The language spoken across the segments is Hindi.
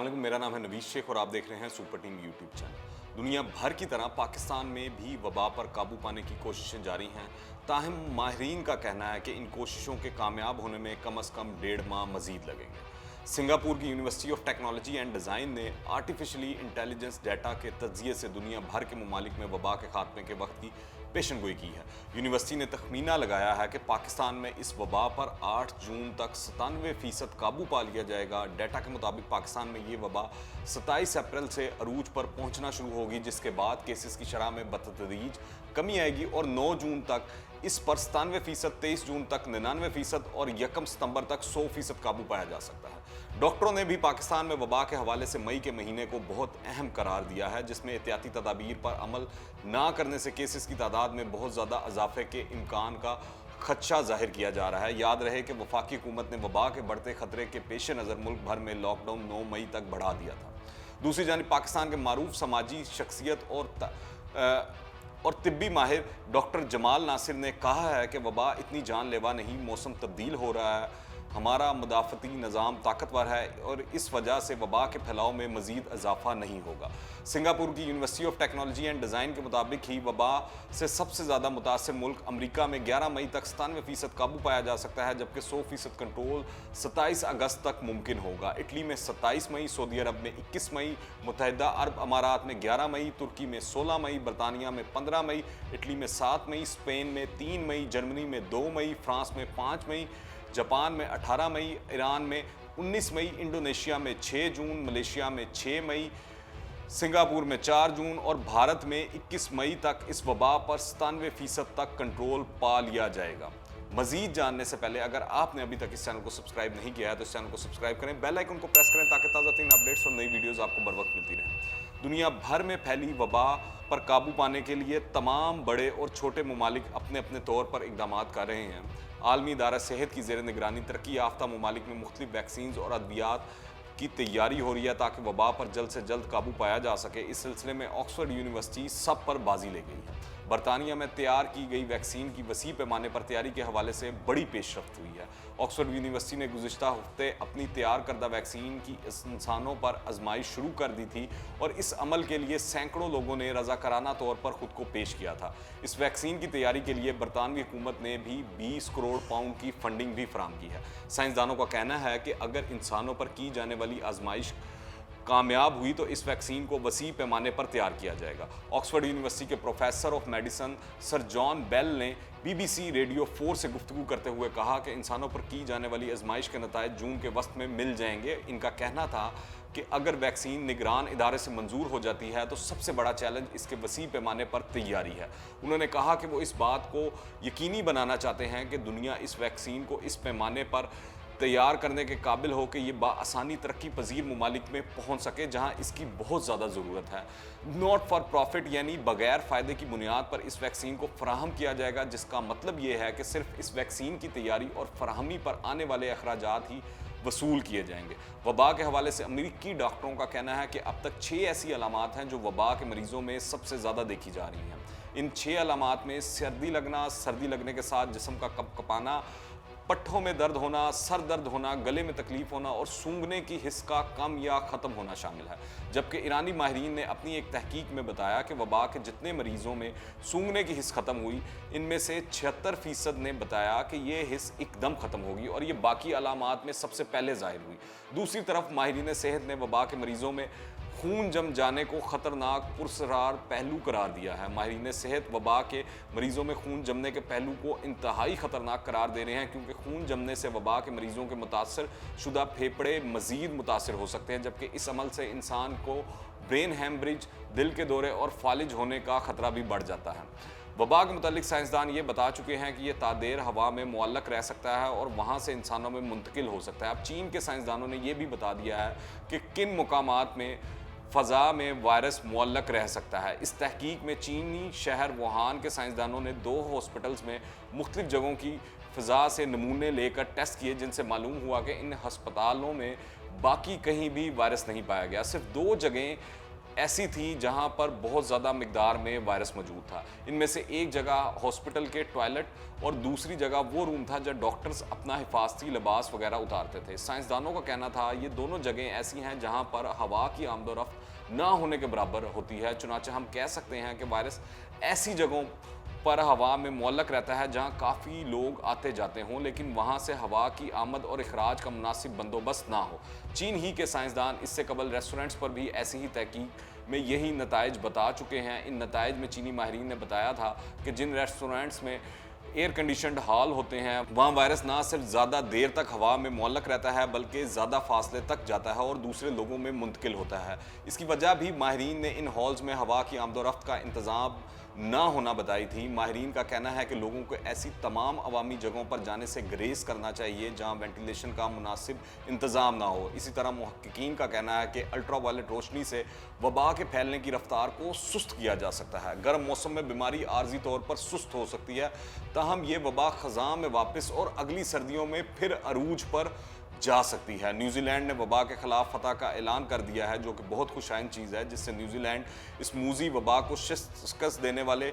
वालेकुम, मेरा नाम है नवीश शेख और आप देख रहे हैं सुपर टीम यूट्यूब चैनल। दुनिया भर की तरह पाकिस्तान में भी वबा पर काबू पाने की कोशिशें जारी हैं। ताहम माहिरीन का कहना है कि इन कोशिशों के कामयाब होने में कम से कम 1.5 माह मजीद लगेंगे। सिंगापुर की university of technology and design ने आर्टिफिशियली इंटेलिजेंस डाटा के तज्जिए से दुनिया भर के ममालिक में वबा के खात्मे के वक्त की पेशन गोई की है। यूनिवर्सिटी ने तखमीना लगाया है कि पाकिस्तान में इस वबा पर 8 जून तक 97% काबू पा लिया जाएगा। डाटा के मुताबिक पाकिस्तान में ये वबा 27 अप्रैल से अरूज पर पहुंचना शुरू होगी, जिसके बाद केसेस की शरह में बतदरीज कमी आएगी और 9 जून तक इस पर 97%, 23 जून तक 99% और 1 सितंबर तक 100% काबू पाया जा सकता है। डॉक्टरों ने भी पाकिस्तान में वबा के हवाले से मई के महीने को बहुत अहम करार दिया है, जिसमें एहतियाती तदाबीर पर अमल ना करने से केसेस की तादाद में बहुत ज़्यादा इजाफे के इम्कान का खदशा जाहिर किया जा रहा है। याद रहे कि वफाकी हुकूमत ने वबा के बढ़ते खतरे के पेश नज़र मुल्क भर में लॉकडाउन 9 मई तक बढ़ा दिया था। दूसरी जानिब पाकिस्तान के मारूफ समाजी शख्सियत और तिब्बी माहिर डॉक्टर जमाल नासिर ने कहा है कि वबा इतनी जानलेवा नहीं, मौसम तब्दील हो रहा है, हमारा मुदाफ़ती निज़ाम ताकतवर है और इस वजह से वबा के फैलाव में मज़ीद इजाफा नहीं होगा। सिंगापुर की university of technology and design के मुताबिक ही वबा से सबसे ज़्यादा मुतासर मुल्क अमरीका में 11 मई तक 97% काबू पाया जा सकता है, जबकि 100% कंट्रोल 27 अगस्त तक मुमकिन होगा। इटली में 27 मई, सऊदी अरब में 21 मई, मुत्तहिदा अरब अमारात में 11 मई, तुर्की में 16 मई, बरतानिया में 15 मई, इटली में 7 मई, स्पेन में 3 मई, जर्मनी में 2 मई, फ्रांस में 5 मई, जापान में 18 मई, ईरान में 19 मई, इंडोनेशिया में 6 जून, मलेशिया में 6 मई, सिंगापुर में 4 जून और भारत में 21 मई तक इस वबा पर 97% तक कंट्रोल पा लिया जाएगा। मजीद जानने से पहले अगर आपने अभी तक इस चैनल को सब्सक्राइब नहीं किया है तो इस चैनल को सब्सक्राइब करें, बेल आइकन को प्रेस करें ताकि ताज़ा तीन अपडेट्स और नई वीडियोस आपको बर वक्त मिलती रहें। दुनिया भर में फैली वबा पर काबू पाने के लिए तमाम बड़े और छोटे ममालिक अपने अपने तौर पर इकदाम कर रहे हैं। आलमी इदारा सेहत की ज़ेर निगरानी तरक्की याफ्ता ममालिक में मुख्तलिफ वैक्सीन और अद्वियात की तैयारी हो रही है ताकि वबा पर जल्द से जल्द काबू पाया जा सके। इस सिलसिले में ऑक्सफोर्ड यूनिवर्सिटी सब पर बाजी ले गई है। बरतानिया में तैयार की गई वैक्सीन की वसी पैमाने पर तैयारी के हवाले से बड़ी पेशरफ्त हुई है। ऑक्सफोर्ड यूनिवर्सिटी ने गुज़िश्ता हफ्ते अपनी तैयार करदा वैक्सीन की इंसानों पर आजमाइश शुरू कर दी थी और इस अमल के लिए सैकड़ों लोगों ने रज़ाकाराना तौर पर खुद को पेश किया था। इस वैक्सीन की तैयारी के लिए बरतानवी हुकूमत ने भी 20 करोड़ पाउंड की फंडिंग भी फराहम की है। साइंसदानों का कहना है कि अगर इंसानों पर की जाने वाली आजमाइश कामयाब हुई तो इस वैक्सीन को वसी पैमाने पर तैयार किया जाएगा। ऑक्सफोर्ड यूनिवर्सिटी के professor of medicine sir John Bell ने BBC रेडियो 4 से गुफ्तगू करते हुए कहा कि इंसानों पर की जाने वाली आजमाइश के नतायज जून के वक्त में मिल जाएंगे। इनका कहना था कि अगर वैक्सीन निगरान इदारे से मंजूर हो जाती है तो सबसे बड़ा चैलेंज इसके वसी पैमाने पर तैयारी है। उन्होंने कहा कि वो इस बात को यकीनी बनाना चाहते हैं कि दुनिया इस वैक्सीन को इस पैमाने पर तैयार करने के काबिल हो कि ये बाआसानी तरक्की पजीर ममालिक में पहुंच सके जहां इसकी बहुत ज़्यादा ज़रूरत है। नॉट फॉर प्रॉफिट यानी बगैर फ़ायदे की बुनियाद पर इस वैक्सीन को फराहम किया जाएगा, जिसका मतलब ये है कि सिर्फ इस वैक्सीन की तैयारी और फराहमी पर आने वाले अखराजात ही वसूल किए जाएंगे। वबा के हवाले से अमेरिकी डॉक्टरों का कहना है कि अब तक 6 ऐसी अलामात हैं जो वबा के मरीजों में सबसे ज़्यादा देखी जा रही हैं। इन 6 अलामात में सर्दी लगने के साथ जिस्म का कपकपाना, पट्ठों में दर्द होना, सर दर्द होना, गले में तकलीफ होना और सूंघने की हिस्स का कम या ख़त्म होना शामिल है। जबकि ईरानी माहिरीन ने अपनी एक तहकीक में बताया कि वबा के जितने मरीजों में सूंघने की हिस्स ख़त्म हुई, इनमें से 76% ने बताया कि ये हिस्स एकदम ख़त्म होगी और ये बाकी अलामात में सबसे पहले ज़ाहिर हुई। दूसरी तरफ माहिरीन सेहत ने वबा के मरीजों में खून जम जाने को ख़तरनाक पुरसरार पहलू करार दिया है। माहिरीन सेहत वबा के मरीजों में खून जमने के पहलू को इंतहाई ख़तरनाक करार दे रहे हैं, क्योंकि खून जमने से वबा के मरीजों के मुतासर शुदा फेफड़े मज़ीद मुतासर हो सकते हैं, जबकि इस अमल से इंसान को ब्रेन हैमरेज, दिल के दौरे और फालिज होने का ख़तरा भी बढ़ जाता है। वबा के मुतालिक साइंसदान ये बता चुके हैं कि ये तादेर हवा में मुअल्लक रह सकता है और वहाँ से इंसानों में मुंतकिल हो सकता है। अब चीन के साइंसदानों ने यह भी बता दिया है कि किन मुकामात में फ़ज़ा में वायरस मुअल्लक रह सकता है। इस तहकीक में चीनी शहर वुहान के साइंसदानों ने 2 हॉस्पिटल्स में मुख्तलिफ जगहों की फ़ज़ा से नमूने लेकर टेस्ट किए, जिनसे मालूम हुआ कि इन हस्पतालों में बाकी कहीं भी वायरस नहीं पाया गया। सिर्फ 2 जगहें ऐसी थी जहां पर बहुत ज़्यादा मिकदार में वायरस मौजूद था। इनमें से एक जगह हॉस्पिटल के टॉयलेट और दूसरी जगह वो रूम था जहाँ डॉक्टर्स अपना हिफाजती लिबास वगैरह उतारते थे। साइंसदानों का कहना था ये दोनों जगहें ऐसी हैं जहां पर हवा की आमदोरफ्त ना होने के बराबर होती है। चुनांचे हम कह सकते हैं कि वायरस ऐसी जगहों पर हवा में मुअल्लक रहता है जहां काफ़ी लोग आते जाते हों, लेकिन वहां से हवा की आमद और अखराज का मुनासिब बंदोबस्त ना हो। चीन ही के साइंसदान इससे कबल रेस्टोरेंट्स पर भी ऐसी ही तहकीक में यही नताइज बता चुके हैं। इन नताइज में चीनी माहिरीन ने बताया था कि जिन रेस्टोरेंट्स में एयर कंडीशनड हॉल होते हैं वहाँ वायरस ना सिर्फ ज़्यादा देर तक हवा में मुअल्लक रहता है बल्कि ज़्यादा फासले तक जाता है और दूसरे लोगों में मुंतकिल होता है। इसकी वजह भी माहिरीन ने इन हॉल्स में हवा की आमदोरफ्त का इंतज़ाम ना होना बताई थी। माहिरीन का कहना है कि लोगों को ऐसी तमाम अवामी जगहों पर जाने से ग्रेज करना चाहिए जहां वेंटिलेशन का मुनासिब इंतज़ाम ना हो। इसी तरह मुहक्किकीन का कहना है कि अल्ट्रा वायलेट रोशनी से वबा के फैलने की रफ्तार को सुस्त किया जा सकता है। गर्म मौसम में बीमारी आर्जी तौर पर सुस्त हो सकती है, ताहम ये वबा ख़ज़ां में वापस और अगली सर्दियों में फिर अरूज पर जा सकती है। न्यूजीलैंड ने वबा के खिलाफ फतह का ऐलान कर दिया है, जो कि बहुत खुशाइन चीज़ है, जिससे न्यूजीलैंड इस मूजी वबा को शिकस्त देने वाले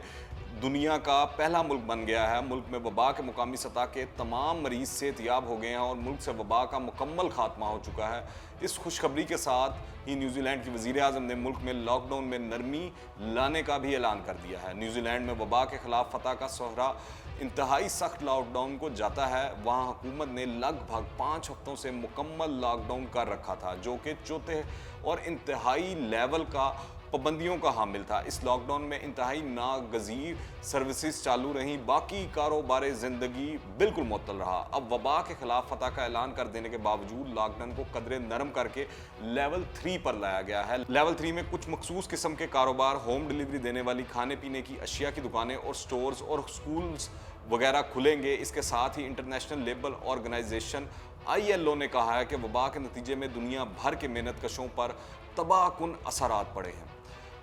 दुनिया का पहला मुल्क बन गया है। मुल्क में वबा के मुकामी सतह के तमाम मरीज सेहतयाब हो गए हैं और मुल्क से वबा का मुकम्मल खात्मा हो चुका है। इस खुशखबरी के साथ ही न्यूजीलैंड की वज़ीर-ए-आज़म ने मुल्क में लॉकडाउन में नरमी लाने का भी ऐलान कर दिया है। न्यूजीलैंड में वबा के खिलाफ फतह का सोहरा इंतहाई सख्त लॉकडाउन को जाता है। वहाँ हुकूमत ने लगभग 5 हफ्तों से मुकम्मल लॉकडाउन कर रखा था, जो कि चौथे और इंतहाई लेवल का पाबंदियों का हामिल था। इस लॉकडाउन में इंतहाई नागज़ीर सर्विसेज चालू रहीं, बाकी कारोबार ज़िंदगी बिल्कुल मुअत्तल रहा। अब वबा के खिलाफ फतह का ऐलान कर देने के बावजूद लॉकडाउन को कदरे नरम करके लेवल 3 पर लाया गया है। लेवल 3 में कुछ मखसूस किस्म के कारोबार, होम डिलीवरी देने वाली खाने पीने की अशिया की दुकानें और स्टोर्स और स्कूल्स वगैरह खुलेंगे। इसके साथ ही इंटरनेशनल लेबर ऑर्गेनाइजेशन ILO ने कहा है कि वबा के नतीजे में दुनिया भर के मेहनत कशों पर तबाहकुन असरात पड़े हैं।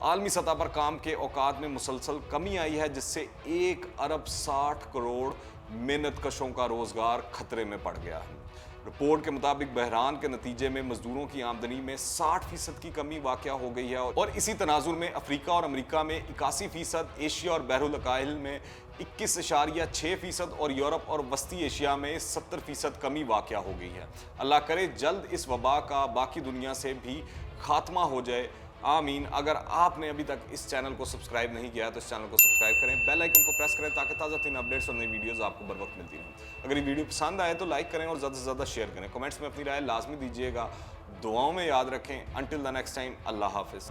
आलमी सतह पर काम के औकात में मुसलसल कमी आई है, जिससे 1 अरब 60 करोड़ मेहनत कशों का रोजगार खतरे में पड़ गया है। रिपोर्ट के मुताबिक बहरान के नतीजे में मजदूरों की आमदनी में 60% की कमी वाक़या हो गई है और इसी तनाजुर में अफ्रीका और अमेरिका में 81%, एशिया और बहरुल अकाइल में 21.6% और यूरोप और वस्ती एशिया में 70% कमी वाक़या हो गई है। अल्लाह करे जल्द इस वबा का बाकी दुनिया से भी खात्मा हो जाए, आमीन। अगर आपने अभी तक इस चैनल को सब्सक्राइब नहीं किया है तो इस चैनल को सब्सक्राइब करें, बेल आइकन को प्रेस करें ताकि ताज़ा तीन अपडेट्स और नई वीडियोस आपको बर वक्त मिलती रहें। अगर ये वीडियो पसंद आए तो लाइक करें और ज़्यादा से ज़्यादा शेयर करें। कमेंट्स में अपनी राय लाजमी दीजिएगा। दुआओं में याद रखें। अंटिल द नेक्स्ट टाइम, अल्लाह हाफिज़।